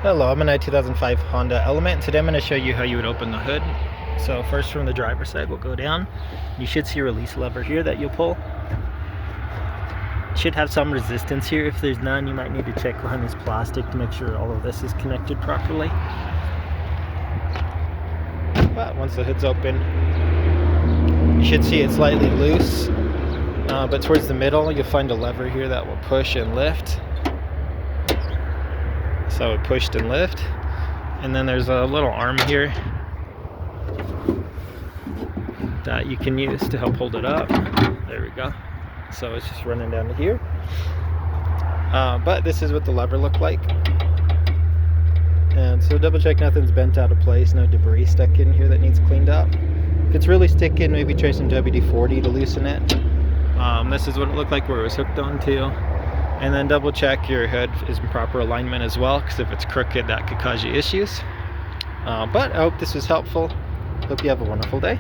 Hello, I'm in a 2005 Honda Element. Today I'm going to show you how you would open the hood. So first, from the driver's side, we'll go down. You should see a release lever here that you'll pull. It should have some resistance here. If there's none, you might need to check behind this plastic to make sure all of this is connected properly. But once the hood's open, you should see it slightly loose. But towards the middle, you'll find a lever here that will push and lift. So it pushed and lift, and then there's a little arm here that you can use to help hold it up. There we go. So it's just running down to here. But this is what the lever looked like. And so double check nothing's bent out of place, no debris stuck in here that needs cleaned up. If it's really sticking, maybe try some WD-40 to loosen it. This is what it looked like where it was hooked onto. And then double check your hood is in proper alignment as well, because if it's crooked, that could cause you issues. But I hope this was helpful. Hope you have a wonderful day.